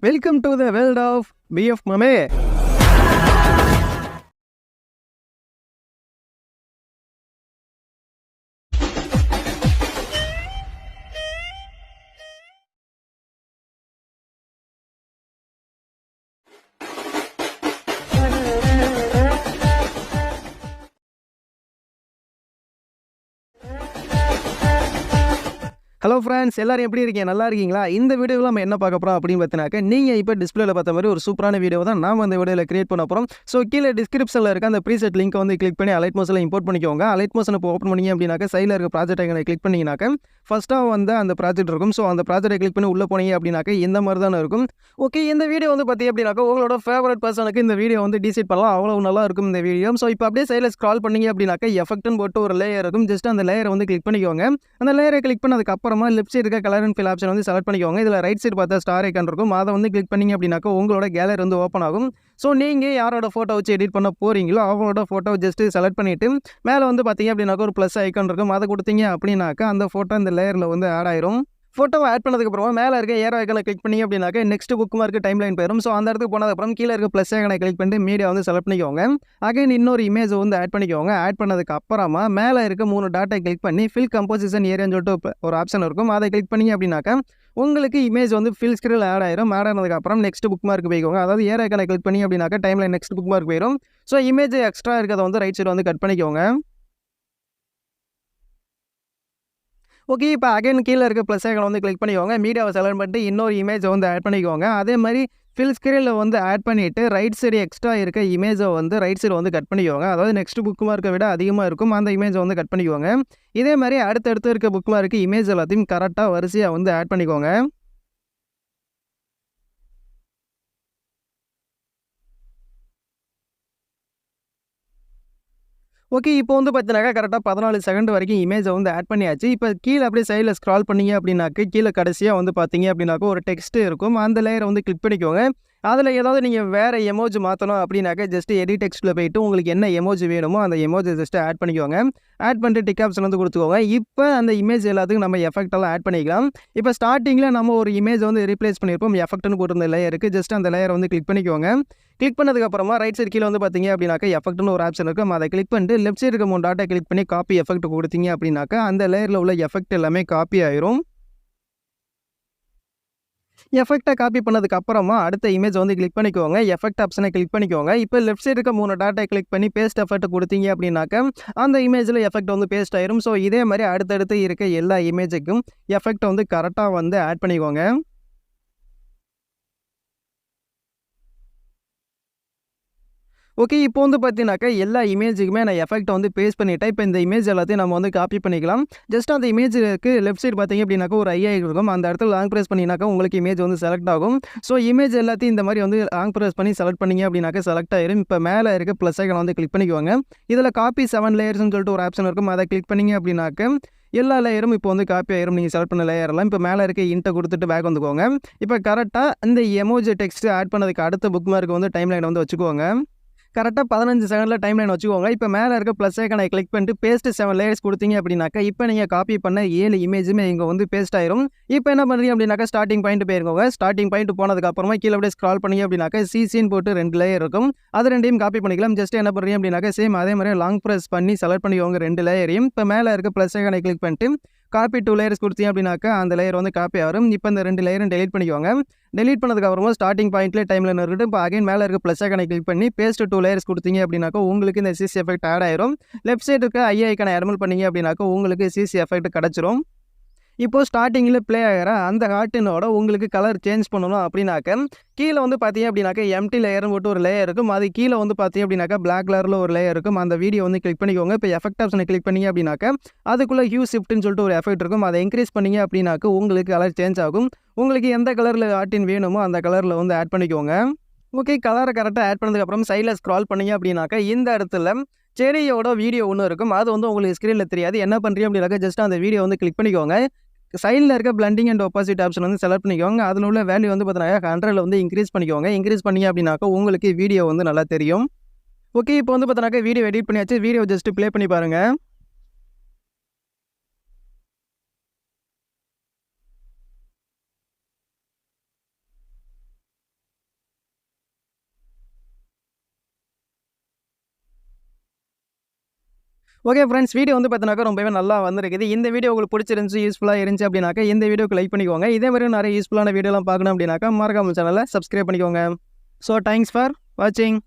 Welcome to the world of BF Mame. Hello friends, எல்லாரும் எப்படி இருக்கீங்க? நல்லா இருக்கீங்களா? இந்த வீடியோவில் நம்ம என்ன பார்க்க போகிறோம் அப்படின்னு பார்த்தீங்கன்னாக்க, நீங்கள் இப்போ டிஸ்பிளேல பார்த்த மாதிரி ஒரு சூப்பரான வீடியோ தான் நாம் அந்த வீடியோவில் கிரியேட் பண்ண போகிறோம். ஸோ கீழே டிஸ்கிரிப்ஷனில் இருக்க அந்த ப்ரீசெட் லிங்க்கை வந்து கிளிக் பண்ணி Alightmotionல இம்போர்ட் பண்ணிக்கோங்க. Alightmotion இப்போ ஓப்பன் பண்ணிங்க அப்படின்னாக்க சைடில் இருக்க ப்ராஜெக்ட் ஐக்கனை கிளிக் பண்ணிங்கனாக்க ஃபஸ்ட்டாக வந்து அந்த ப்ராஜெக்ட் இருக்கும். ஸோ அந்த ப்ராஜெக்டை கிளிக் பண்ணி உள்ளே போனீங்க அப்படின்னாக்க இந்த மாதிரி தானே இருக்கும். ஓகே, இந்த வீடியோ வந்து பார்த்தீங்க அப்படின்னாக்க உங்களோட ஃபேவரட் பர்சனுக்கு இந்த வீடியோ வந்து டிசைட் பண்ணலாம். அவ்வளோ நல்லா இருக்கும் இந்த வீடியோ. ஸோ இப்போ அப்படியே சைடில் ஸ்க்ரால் பண்ணீங்க அப்படின்னாக்க எஃபெக்ட்னு போட்டு ஒரு லேயர் இருக்கும். ஜஸ்ட் அந்த லேயரை வந்து கிளிக் பண்ணிக்கோங்க. அந்த லேயரை கிளிக் பண்ணதுக்கு அப்புறமா லெஃப்ட் சைடு இருக்க கலர் அண்ட் ஃபில் ஆப்ஷன் வந்து செலக்ட் பண்ணிக்கோங்க. இதில் ரைட் சைடு பார்த்தா ஸ்டார் ஐக்கான் இருக்கும். அதை வந்து கிளிக் பண்ணிங்க அப்படின்னாக்க உங்களோட கேலரி வந்து ஓப்பன் ஆகும். ஸோ நீங்கள் யாரோட ஃபோட்டோ வச்சு எடிட் பண்ண போகிறீங்களோ அவங்களோட ஃபோட்டோ ஜஸ்ட்டு செலக்ட் பண்ணிவிட்டு மேலே வந்து பார்த்தீங்க அப்படின்னாக்க ஒரு ப்ளஸ் ஐக்கான் இருக்கும். அதை கொடுத்தீங்க அப்படின்னாக்க அந்த ஃபோட்டோ இந்த லேயரில் வந்து ஆட் ஆயிரும். ஃபோட்டோவை ஆட் பண்ணதுக்கப்புறமா மேலே இருக்க ஏரோ ஐக்கனை கிளிக் பண்ணி அப்படின்னாக்க next book mark time line போயிடும். ஸோ அந்த இடத்துக்கு போனதுக்கப்புறம் கீழே இருக்க ப்ளஸ் ஐக்கனை கிளிக் பண்ணிட்டு மீடியா வந்து செலக்ட் பண்ணிக்கோங்க. அகைன் இன்னொரு இமேஜ் வந்து ஆட் பண்ணிக்கோங்க. ஆட் பண்ணதுக்கு அப்புறமா மேலே இருக்க 3 டாட்டை கிளிக் பண்ணி ஃபில் கம்போசிஷன் ஏரியான்னு சொல்லிட்டு ஒரு ஆப்ஷன் இருக்கும். அதை கிளிக் பண்ணி அப்படின்னாக்க உங்களுக்கு இமேஜ் வந்து ஃபில் ஸ்க்ரீனில் ஆட் ஆயிரும். ஆட் ஆனதுக்கப்புறம் நெக்ஸ்ட் புக் மார்க் போய்க்கோங்க. அதாவது ஏரோ ஐக்கனை கிளிக் பண்ணி அப்படின்னாக்க time line next book mark போயிடும். ஸோ இமேஜ் எக்ஸ்ட்ரா இருக்கிறத வந்து ரைட் சைடு வந்து கட் பண்ணிக்கோங்க. ஓகே, இப்போ அகைன் கீழே இருக்க ப்ளஸ் ஐக்கனை வந்து கிளிக் பண்ணிக்கோங்க. மீடியாவை செலக்ட் பண்ணிட்டு இன்னொரு இமேஜை வந்து ஆட் பண்ணிக்கோங்க. அதே மாதிரி ஃபில் ஸ்க்ரீனில் வந்து ஆட் பண்ணிவிட்டு ரைட் சைடு எக்ஸ்ட்ரா இருக்க இமேஜை வந்து ரைட் சைடு வந்து கட் பண்ணிக்கோங்க. அதாவது நெக்ஸ்ட் புக் மார்க்கை விட அதிகமாக இருக்கும். அந்த இமேஜை வந்து கட் பண்ணிக்கோங்க. இதே மாதிரி அடுத்தடுத்து இருக்க புக் மார்க்கு இமேஜ் எல்லாத்தையும் கரெக்டாக வரிசையாக வந்து ஆட் பண்ணிக்கோங்க. ஓகே, இப்போ வந்து பார்த்தீங்கன்னாக்கா கரெக்டாக 14 செகண்ட் வரைக்கும் இமேஜை வந்து ஆட் பண்ணியாச்சு. இப்போ கீழே அப்படியே சைடில் ஸ்க்ரால் பண்ணீங்க அப்படின்னாக்க கீழே கடைசியாக வந்து பார்த்தீங்க அப்படின்னாக்க ஒரு டெக்ஸ்ட் இருக்கும். அந்த லேயரை வந்து கிளிக் பண்ணிக்கோங்க. அதில் ஏதாவது நீங்கள் வேறு எமோஜி மாற்றணும் அப்படின்னாக்க ஜஸ்ட் எடிட் டெக்ஸ்ட்டில் போய்ட்டு உங்களுக்கு என்ன எமோஜி வேணுமோ அந்த எமோஜி ஜஸ்ட் ஆட் பண்ணிக்கோங்க. ஆட் பண்ணிட்டு டிக் ஆப்ஷன் வந்து கொடுத்துக்கோங்க. இப்போ அந்த இமேஜ் எல்லாத்துக்கும் நம்ம எஃபெக்டெல்லாம் ஆட் பண்ணிக்கலாம். இப்போ ஸ்டார்டிங்கில் நம்ம ஒரு இமேஜ் வந்து ரீப்ளேஸ் பண்ணியிருப்போம். எஃபெக்ட்னு போட்டிருந்த லேயருக்கு ஜஸ்ட் அந்த லேயரை வந்து கிளிக் பண்ணிக்கோங்க. கிளிக் பண்ணதுக்கப்புறமா ரைட் சைடு கீழே வந்து பார்த்தீங்க அப்படின்னாக்க எஃபெக்ட்னு ஒரு ஆப்ஷன் இருக்கும். அதை கிளிக் பண்ணிட்டு லெஃப்ட் சைடு இருக்க 3 டாட்டை கிளிக் பண்ணி காப்பி எஃபெக்ட் கொடுத்தீங்க அப்படின்னாக்க அந்த லேயரில் உள்ள எஃபெக்ட் எல்லாமே காப்பி ஆயிரும். எஃபெக்ட்டை காப்பி பண்ணதுக்கு அப்புறமா அடுத்த இமேஜ் வந்து கிளிக் பண்ணிக்கோங்க. எஃபெக்ட் ஆப்ஷனை கிளிக் பண்ணிக்கோங்க. இப்போ லெஃப்ட் சைடு இருக்க 3 டாட்டை கிளிக் பண்ணி பேஸ்ட் எஃபெக்ட் கொடுத்தீங்க அப்படின்னாக்க அந்த இமேஜில் எஃபெக்ட் வந்து பேஸ்ட் ஆயிரும். ஸோ இதே மாதிரி அடுத்தடுத்து இருக்க எல்லா இமேஜுக்கும் எஃபெக்ட் வந்து கரெக்டாக வந்து ஆட் பண்ணிக்கோங்க. ஓகே, இப்போ வந்து பார்த்தீங்கன்னாக்கா எல்லா இமேஜுக்குமே நான் எஃபெக்ட் வந்து பேஸ்ட் பண்ணிட்டேன். இப்போ இந்த இமேஜ் எல்லாத்தையும் நம்ம வந்து காப்பி பண்ணிக்கலாம். ஜஸ்ட் அந்த இமேஜுக்கு லெஃப்ட் சைடு பார்த்தீங்க அப்படின்னாக்கா ஒரு ஐ இருக்கும். அந்த இடத்துல லாங் ப்ரெஸ் பண்ணினாக்கா உங்களுக்கு இமேஜ் வந்து செலக்ட் ஆகும். ஸோ இமேஜ் எல்லாத்தையும் இந்த மாதிரி வந்து லாங் ப்ரெஸ் பண்ணி செலக்ட் பண்ணிங்க அப்படின்னாக்கா செலக்ட் ஆயிரும். இப்போ மேலே இருக்க ப்ளஸ் ஐக்கனை வந்து கிளிக் பண்ணிக்குவாங்க. இதில் காப்பி 7 லேயர்ஸ்னு சொல்லிட்டு ஒரு ஆப்ஷன் இருக்கும். அதை கிளிக் பண்ணிங்க அப்படின்னாக்க எல்லா லேயரும் இப்போ வந்து காப்பி ஆயிரும். நீங்கள் செலக்ட் பண்ண லேயரெல்லாம் இப்போ மேலே இருக்க இன்ட்டை கொடுத்துட்டு பேக் வந்துக்கோங்க. இப்போ கரெக்டாக இந்த எமோஜி டெக்ஸ்ட் ஆட் பண்ணதுக்கு அடுத்த புக் மார்க்கு வந்து டைம் லைனை வந்து வச்சுக்கோங்க. கரெக்டாக 15 செகண்டில் டைம் லைன் வச்சுக்கோங்க. இப்போ மேலே இருக்க ப்ளஸ் ஐக்கனை கிளிக் பண்ணிட்டு பேஸ்ட் 7 லேயர்ஸ் கொடுத்தீங்க அப்படின்னாக்கா இப்போ நீங்கள் காப்பி பண்ண 7 இமேஜுமே இங்கே வந்து பேஸ்ட் ஆயிரும். இப்போ என்ன பண்ணுறீங்க அப்படின்னாக்கா ஸ்டார்டிங் பாயிண்ட் போயிருக்கோங்க. ஸ்டார்டிங் பாயிண்ட் போனதுக்கப்புறமா கீழே அப்படியே ஸ்க்ரால் பண்ணி அப்படின்னாக்கா சிசின்னு போட்டு 2 லேயர் இருக்கும். அது ரெண்டையும் காப்பி பண்ணிக்கலாம். ஜஸ்ட் என்ன பண்ணுறீங்க அப்படின்னாக்கா சேம் அதே மாதிரி லாங் ப்ரெஸ் பண்ணி செலக்ட் பண்ணிக்கோங்க 2 லேயரையும். இப்போ மேலே இருக்க ப்ளஸ் ஐக்கனை கிளிக் பண்ணிட்டு காப்பி 2 லேயர்ஸ் கொடுத்தீங்க அப்படின்னாக்கா அந்த லேயர் வந்து காப்பி ஆகும். இப்போ இந்த 2 லேயரும் டெலிட் பண்ணிக்கோங்க. டெலிட் பண்ணதுக்கப்புறமா ஸ்டார்டிங் பாயிண்ட்லேயே டைம் லைன் இருக்கட்டும். இப்போ அகைன் மேலே இருக்க ப்ளஸ் ஐக்கனை கிளிக் பண்ணி பேஸ்ட் 2 லேயர்ஸ் கொடுத்தீங்க அப்படின்னாக்கா உங்களுக்கு இந்த சிசி எஃபெக்ட் ஆட் ஆயிரும். லெஃப்ட் சைடு இருக்க ஐ ஐக்கனை எரமல் பண்ணீங்க அப்படின்னாக்கா உங்களுக்கு சிசி எஃபெக்ட் கிடச்சிரும். இப்போது ஸ்டார்டிங்கில் ப்ளே ஆகிற அந்த ஹார்ட்டினோட உங்களுக்கு கலர் சேஞ்ச் பண்ணணும் அப்படின்னாக்க கீழே வந்து பார்த்தீங்க அப்படின்னாக்கா எம்டி லேயர்னு போட்டு ஒரு லேயர் இருக்கும். அது கீழே வந்து பார்த்தீங்க அப்படின்னாக்கா பிளாக் கலரில் ஒரு லேயர் இருக்கும். அந்த வீடியோ வந்து கிளிக் பண்ணிக்கோங்க. இப்போ எஃபெக்ட் ஆப்ஷனை கிளிக் பண்ணிங்க அப்படின்னாக்கா அதுக்குள்ளே ஹியூ ஷிஃப்ட்னு சொல்லிட்டு ஒரு எஃபெக்ட் இருக்கும். அதை இன்க்ரீஸ் பண்ணிங்க அப்படின்னாக்க உங்களுக்கு கலர் சேஞ்ச் ஆகும். உங்களுக்கு எந்த கலரில் ஹார்ட்டின் வேணுமோ அந்த கலரில் வந்து ஆட் பண்ணிக்கோங்க. ஓகே, கலரை கரெக்டாக ஆட் பண்ணதுக்கப்புறம் சைடில் ஸ்க்ரால் பண்ணிங்க அப்படின்னாக்கா இந்த இடத்துல செடியோட வீடியோ ஒன்று இருக்கும். அது வந்து உங்களுக்கு ஸ்க்ரீனில் தெரியாது. என்ன பண்ணுறீங்க அப்படின்னாக்கா ஜஸ்ட் அந்த வீடியோ வந்து கிளிக் பண்ணிக்கோங்க. சைடில் இருக்க பிளண்டிங் அண்ட் ஆப்போசிட் ஆப்ஷன் வந்து செலக்ட் பண்ணிக்கோங்க. அதில் உள்ள வேல்யூ வந்து பார்த்தீங்கன்னா 100ல் வந்து இன்க்ரீஸ் பண்ணிக்கோங்க. இன்க்ரீஸ் பண்ணி அப்படின்னாக்கா உங்களுக்கு வீடியோ வந்து நல்லா தெரியும். ஓகே, இப்போ வந்து பார்த்தீங்கன்னாக்கா வீடியோ எடிட் பண்ணியாச்சு. வீடியோ ஜஸ்ட் ப்ளே பண்ணி பாருங்கள். ஓகே ஃப்ரெண்ட்ஸ், வீடியோ வந்து பார்த்தீங்கன்னாக்கா ரொம்பவே நல்லா வந்திருக்குது. இந்த வீடியோ உங்களுக்கு பிடிச்சிருந்துச்சு, யூஸ்ஃபுல்லாக இருந்துச்சு அப்படின்னாக்கா இந்த வீடியோக்கு லைக் பண்ணிக்கோங்க. இதே மாதிரி நிறைய யூஸ்ஃபுல்லான வீடியோலாம் பார்க்கணும் அப்படின்னாக்கா மறக்காம சேனலை சப்ஸ்கிரைப் பண்ணிக்கோங்க. ஸோ தேங்க்ஸ் ஃபார் வாட்சிங்.